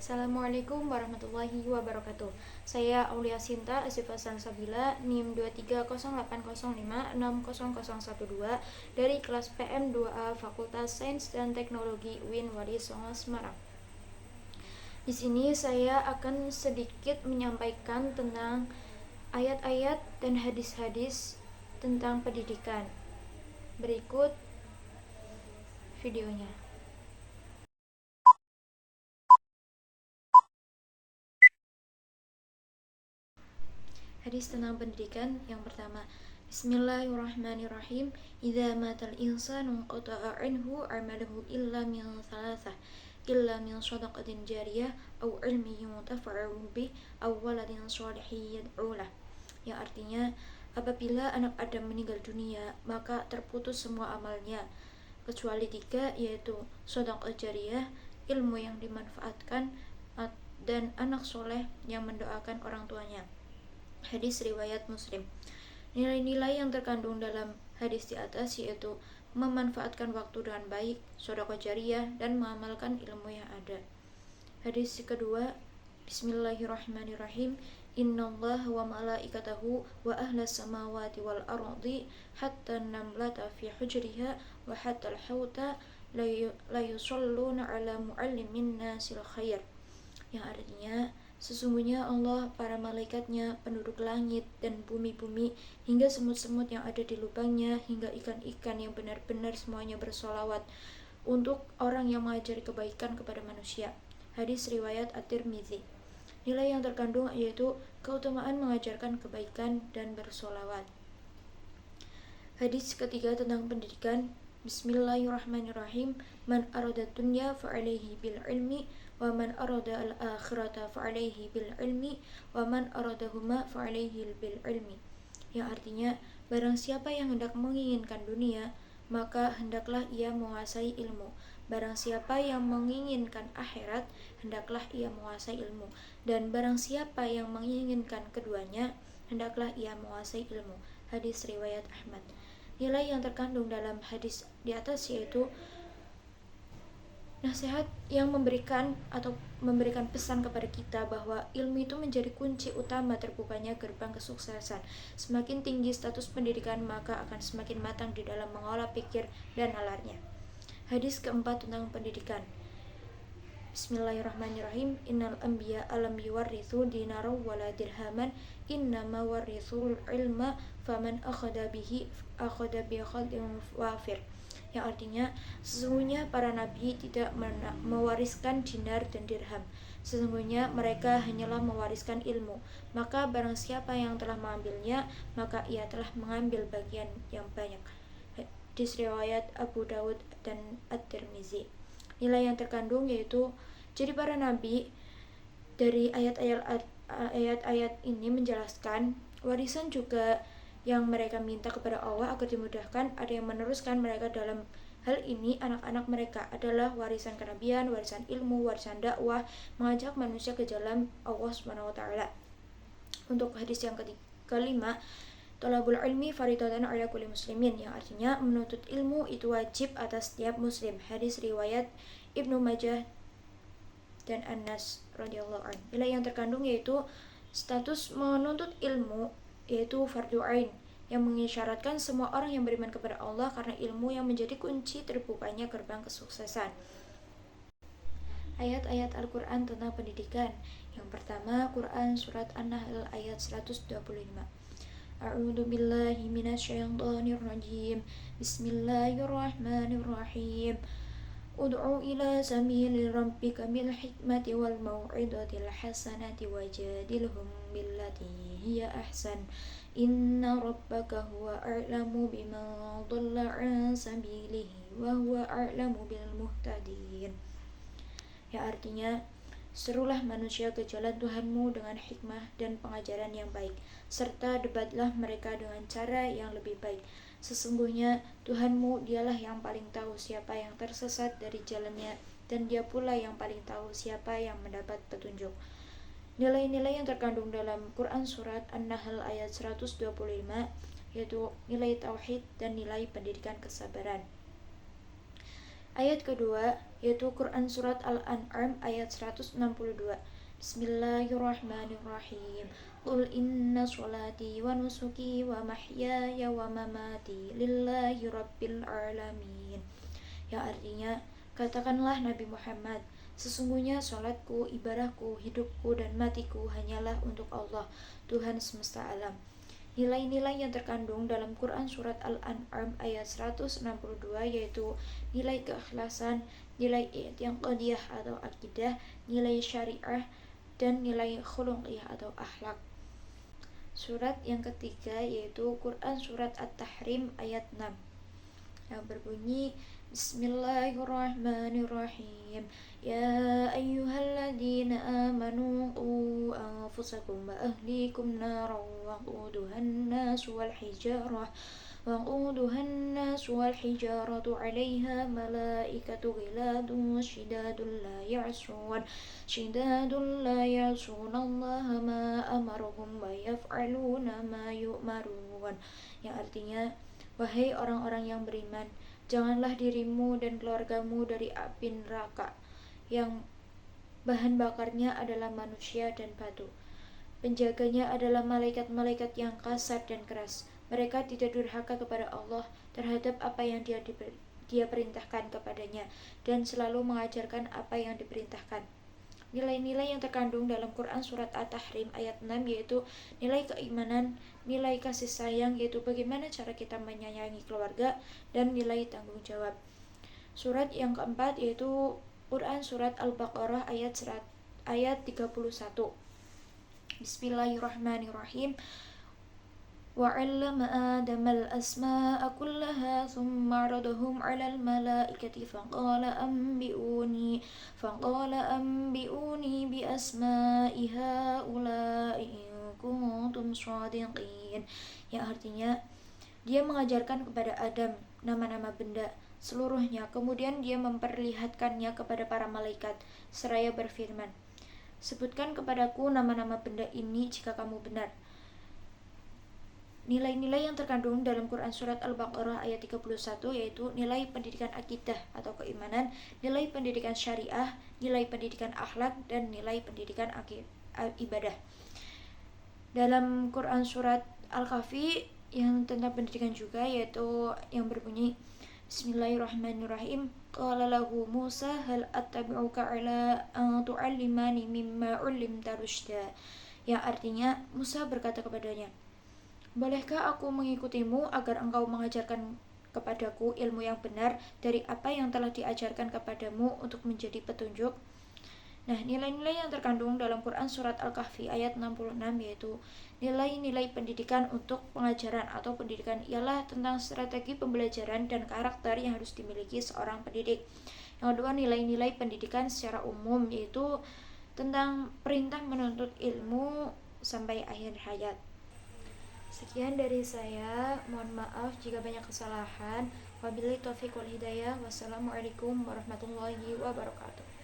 Assalamualaikum warahmatullahi wabarakatuh. Saya Aulia Sinta Asifah Salsabila NIM 23050560012 dari kelas PM 2A Fakultas Sains dan Teknologi UIN Wali Songo Semarang. Di sini saya akan sedikit menyampaikan tentang ayat-ayat dan hadis-hadis tentang pendidikan. Berikut videonya. Hadis tentang pendidikan yang pertama. Bismillahirrahmanirrahim. Idza matal insanu qata'a anhu 'amaluhu illa min thalathah. Illa min shadaqatin jariyah aw 'ilmin yuntafa'u bih aw waladin shalihin yad'u lah. Yang artinya, apabila anak Adam meninggal dunia, maka terputus semua amalnya kecuali 3, yaitu shadaqah jariyah, ilmu yang dimanfaatkan, dan anak soleh yang mendoakan orang tuanya. Hadis riwayat Muslim. Nilai-nilai yang terkandung dalam hadis di atas yaitu memanfaatkan waktu dengan baik, sedekah jariyah, dan mengamalkan ilmu yang ada. Hadis kedua. Bismillahirrahmanirrahim. Innallaha wa malaikatahu wa ahlas samawati wal ardi hatta namlata fi hujriha wa hatta al-hauta la yusalluna ala muallimin nasil khair. Yang artinya, sesungguhnya Allah, para malaikatnya, penduduk langit dan bumi-bumi, hingga semut-semut yang ada di lubangnya, hingga ikan-ikan yang benar-benar semuanya bersolawat untuk orang yang mengajari kebaikan kepada manusia. Hadis riwayat At-Tirmizi. Nilai yang terkandung yaitu keutamaan mengajarkan kebaikan dan bersolawat. Hadis ketiga tentang pendidikan. Bismillahirrahmanirrahim. Man arada dunya fa'alaihi bil ilmi wa man arada al-akhirata fa'alaihi bil ilmi wa man aradahuma fa'alaihi bil ilmi. Yang artinya, barang siapa yang hendak menginginkan dunia, maka hendaklah ia menguasai ilmu. Barang siapa yang menginginkan akhirat, hendaklah ia menguasai ilmu. Dan barang siapa yang menginginkan keduanya, hendaklah ia menguasai ilmu. Hadis riwayat Ahmad. Nilai yang terkandung dalam hadis di atas yaitu nasihat yang memberikan pesan kepada kita bahwa ilmu itu menjadi kunci utama terbukanya gerbang kesuksesan. Semakin tinggi status pendidikan, maka akan semakin matang di dalam mengolah pikir dan nalarnya. Hadis keempat tentang pendidikan. Bismillahirrahmanirrahim. Innal anbiya alam yuwarrithu dinaran wala dirhaman, innama warithul ilma faman akhadha bihi bi khadin wafir. Yang artinya, sesungguhnya para nabi tidak mewariskan dinar dan dirham. Sesungguhnya mereka hanyalah mewariskan ilmu. Maka barang siapa yang telah mengambilnya, maka ia telah mengambil bagian yang banyak. Hadis riwayat Abu Dawud dan At-Tirmizi. Nilai yang terkandung yaitu, jadi para nabi dari ayat-ayat ini menjelaskan warisan juga yang mereka minta kepada Allah agar dimudahkan. Ada yang meneruskan mereka dalam hal ini. Anak-anak mereka adalah warisan kenabian, warisan ilmu, warisan dakwah, mengajak manusia ke jalan Allah SWT. Untuk hadis yang kelima, Thalabul ilmi fardhatun 'ala kulli muslimin, yang artinya menuntut ilmu itu wajib atas setiap muslim. Hadis riwayat Ibnu Majah dan Anas radhiyallahu anhu. Nilai yang terkandung yaitu status menuntut ilmu yaitu fardu ain, yang mengisyaratkan semua orang yang beriman kepada Allah, karena ilmu yang menjadi kunci terbukanya gerbang kesuksesan. Ayat-ayat Al-Quran tentang pendidikan. Yang pertama, Quran Surat An-Nahl ayat 125. A'udzu billahi minasyaitonir rajim. Bismillahirrahmanirrahim. Ud'u ila sabili rabbika bil hikmati wal mau'izatil hasanati wajadilhum billati hiya ahsan. Inna rabbaka huwa a'lamu biman dhalla 'an sabilihi wa huwa a'lamu bil muhtadin. Ya artinya, serulah manusia ke jalan Tuhanmu dengan hikmah dan pengajaran yang baik, serta debatlah mereka dengan cara yang lebih baik. Sesungguhnya Tuhanmu dialah yang paling tahu siapa yang tersesat dari jalannya, dan dia pula yang paling tahu siapa yang mendapat petunjuk. Nilai-nilai yang terkandung dalam Quran Surat An-Nahl ayat 125 yaitu nilai tauhid dan nilai pendidikan kesabaran. Ayat kedua yaitu Quran surat Al-An'am ayat 162. Bismillahirrahmanirrahim. Qul inna sholati wa nusuki wa mahyaya wa mamati lillahi rabbil alamin. Yang artinya, katakanlah Nabi Muhammad, sesungguhnya sholatku, ibadahku, hidupku, dan matiku hanyalah untuk Allah, Tuhan semesta alam. Nilai-nilai yang terkandung dalam Quran surat Al-An'am ayat 162 yaitu nilai keikhlasan, nilai i'tiqadiyah atau akidah, nilai syariah, dan nilai khuluqiyah atau akhlak. Surat yang ketiga yaitu Quran surat At-Tahrim ayat 6 yang berbunyi Bismillahirrahmanirrahim. Ya ayyuhalladzina amanu qu anfusakum wa ahlikum naran waquduhan nas wal hijaratu 'alaiha malaikatu ghiladun shidadun la ya'suna Allaha ma amarahum wa yaf'aluna ma yu'marun. Yang artinya, wahai orang-orang yang beriman, janganlah dirimu dan keluargamu dari api neraka yang bahan bakarnya adalah manusia dan batu. Penjaganya adalah malaikat-malaikat yang kasar dan keras. Mereka tidak durhaka kepada Allah terhadap apa yang dia perintahkan kepadanya dan selalu mengajarkan apa yang diperintahkan. Nilai-nilai yang terkandung dalam Quran surat At-Tahrim ayat 6 yaitu nilai keimanan, nilai kasih sayang yaitu bagaimana cara kita menyayangi keluarga, dan nilai tanggung jawab. Surat yang keempat yaitu Quran surat Al-Baqarah ayat 31. Bismillahirrahmanirrahim. وَعَلَّمَ آدَمَ الْأَسْمَاءَ كُلَّهَا ثُمَّ عَرَضَهُمْ عَلَى الْمَلَائِكَةِ فَقَالَ أَنْبِئُونِي بِأَسْمَاءِ هَؤُلَاءِ إِنْ كُنْتُمْ صَادِقِينَ. Yang artinya, dia mengajarkan kepada Adam nama-nama benda seluruhnya, kemudian dia memperlihatkannya kepada para malaikat seraya berfirman, sebutkan kepadaku nama-nama benda ini jika kamu benar. Nilai-nilai yang terkandung dalam Quran surat Al-Baqarah ayat 31 yaitu nilai pendidikan akidah atau keimanan, nilai pendidikan syariah, nilai pendidikan akhlak, dan nilai pendidikan ibadah. Dalam Quran surat Al-Kahfi yang tentang pendidikan juga yaitu yang berbunyi Bismillahirrahmanirrahim. Qala lahu Musa hal attabi'uka ala an tu'allimani mimma 'ullimta rusyda. Yang artinya, Musa berkata kepadanya, bolehkah aku mengikutimu agar engkau mengajarkan kepadaku ilmu yang benar dari apa yang telah diajarkan kepadamu untuk menjadi petunjuk? Nah, nilai-nilai yang terkandung dalam Quran surat Al-Kahfi ayat 66 yaitu nilai-nilai pendidikan untuk pengajaran atau pendidikan ialah tentang strategi pembelajaran dan karakter yang harus dimiliki seorang pendidik. Yang kedua, nilai-nilai pendidikan secara umum yaitu tentang perintah menuntut ilmu sampai akhir hayat. Sekian dari saya, mohon maaf jika banyak kesalahan. Wabillahi taufiq wal hidayah. Wassalamualaikum warahmatullahi wabarakatuh.